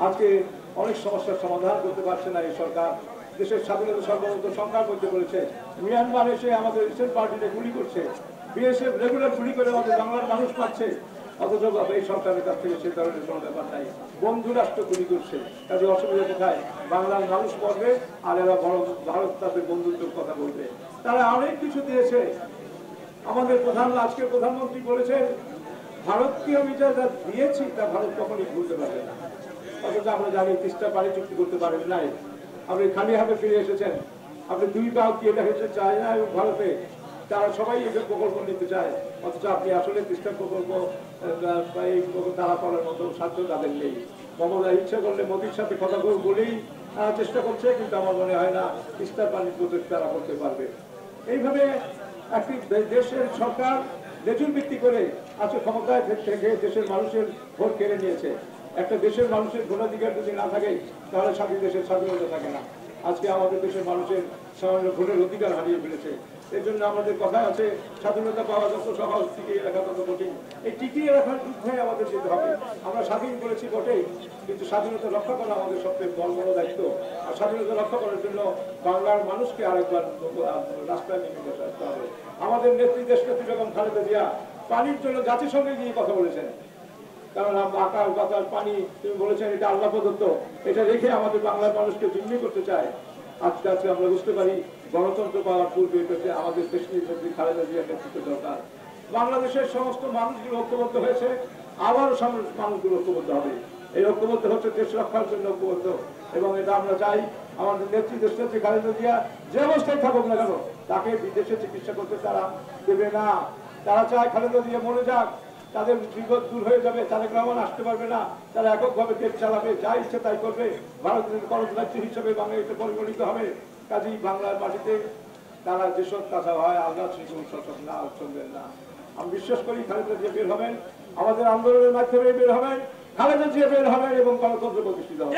আজকে অনেক সমস্যার সমাধান করতে পারছে না এই সরকার। দেশের স্বাধীনতা সর্বমত সংখ্যার মধ্যে করেছে। মিয়ানমার এসে আমাদের রিসেন্ট পার্টিতে গুলি করছে, বিএসএফ রেগুলার গুলি করে আমাদের বাংলার মানুষ পাচ্ছে, অথচ এই সরকারের কাছ থেকে সে ধরনের কোনো ব্যাপার নাই। বন্ধু রাষ্ট্র গুলি করছে, কাজে অসুবিধা কোথায়? বাংলার মানুষ পড়বে আর এরা বড় ভারত তাদের বন্ধুত্বের কথা বলবে। তারা অনেক কিছু দিয়েছে। আমাদের আজকের প্রধানমন্ত্রী বলেছেন ভারতকে আমি যা দিয়েছি তা ভারত কখনই ভুলতে পারবে না। অথচ আমরা জানি তিস্তা পানি চুক্তি করতে পারেন নাই, আপনি খালি হাতে ফিরে এসেছেন। আপনি 2 পাও দিয়ে দেখেছেন চায়না এবং ভারতে তারা সবাই এই প্রকল্প নিতে চায়, অথচ আপনি আসলে তিস্তা প্রকল্প তারা করার মতো সাধ্য তাদের নেই। মমতা ইচ্ছা করলে মোদীর সাথে কথা বলেই চেষ্টা করছে, কিন্তু আমার মনে হয় না তিস্তার পানির প্রজেক্ট তারা করতে পারবে। এইভাবে একটি দেশের সরকার লেজুর ভিত্তি করে আজকে ক্ষমতায় থেকে দেশের মানুষের ভোট কেড়ে নিয়েছে। একটা দেশের মানুষের ভোটাধিকার যদি না থাকে তাহলে দেশের স্বাধীনতা থাকে না। আজকে আমাদের দেশের মানুষের সামান্য ভোটের অধিকার হারিয়ে ফেলেছে। এই জন্য আমাদের কথা আছে, স্বাধীনতা পাওয়া যত সহজ, টিকিয়ে রাখা তত কঠিন। এই টিকিয়ে রাখার যুদ্ধে আমাদের যেতে হবে। আমরা স্বাধীন করেছি বটেই, কিন্তু স্বাধীনতা রক্ষা করা আমাদের সবচেয়ে বড় দায়িত্ব। আর স্বাধীনতা রক্ষা করার জন্য বাংলার মানুষকে আরেকবার রাস্তায় নেমে আসতে হবে। আমাদের নেত্রী দেশনেত্রী বেগম খালেদা জিয়া পানির জন্য জাতিসংঘে গিয়ে কথা বলেছেন। কারণ আকাশ বাতাস পানি তুমি বলেছেন এটা আল্লাহ প্রদত্ত, এটা রেখে আমাদের বাংলার মানুষকে জিম্মি করতে চায়। আজকে আমরা বুঝতে পারি গণতন্ত্র পাওয়ার পূর্বে আমাদের দেশনেত্রী খালেদা জিয়ার নেতৃত্ব দরকার। বাংলাদেশের সমস্ত মানুষগুলো ঐক্যবদ্ধ হয়েছে, আবারও মানুষগুলো ঐক্যবদ্ধ হবে। এই ঐক্যবদ্ধ হচ্ছে দেশ রক্ষার জন্য ঐক্যবদ্ধ, এবং এটা আমরা চাই আমাদের নেত্রী দেশনেত্রী খালেদা জিয়া যে অবস্থায় থাকুক না কেন তাকে বিদেশে চিকিৎসা করতে তারা দেবে না। তারা চায় খালেদা জিয়া মরে যাক, তাদের বিপদ দূর হয়ে যাবে, তারেক রহমান আসতে পারবে না, তারা এককভাবে দেশ চালাবে, যা ইচ্ছে তাই করবে, ভারতের কররাজ্য হিসেবে বাংলাদেশে পরিগণিত হবে। কাজেই বাংলার মাটিতে তারা যেসব কথা হয় আল্লাহ সেসব শাসক না চলবেন না। আমি বিশ্বাস করি খালেদা জিয়া বের হবেন, আমাদের আন্দোলনের মাধ্যমে বের হবেন, খালেদা জিয়া বের হবেন এবং গণতন্ত্র প্রতিষ্ঠিত হবে।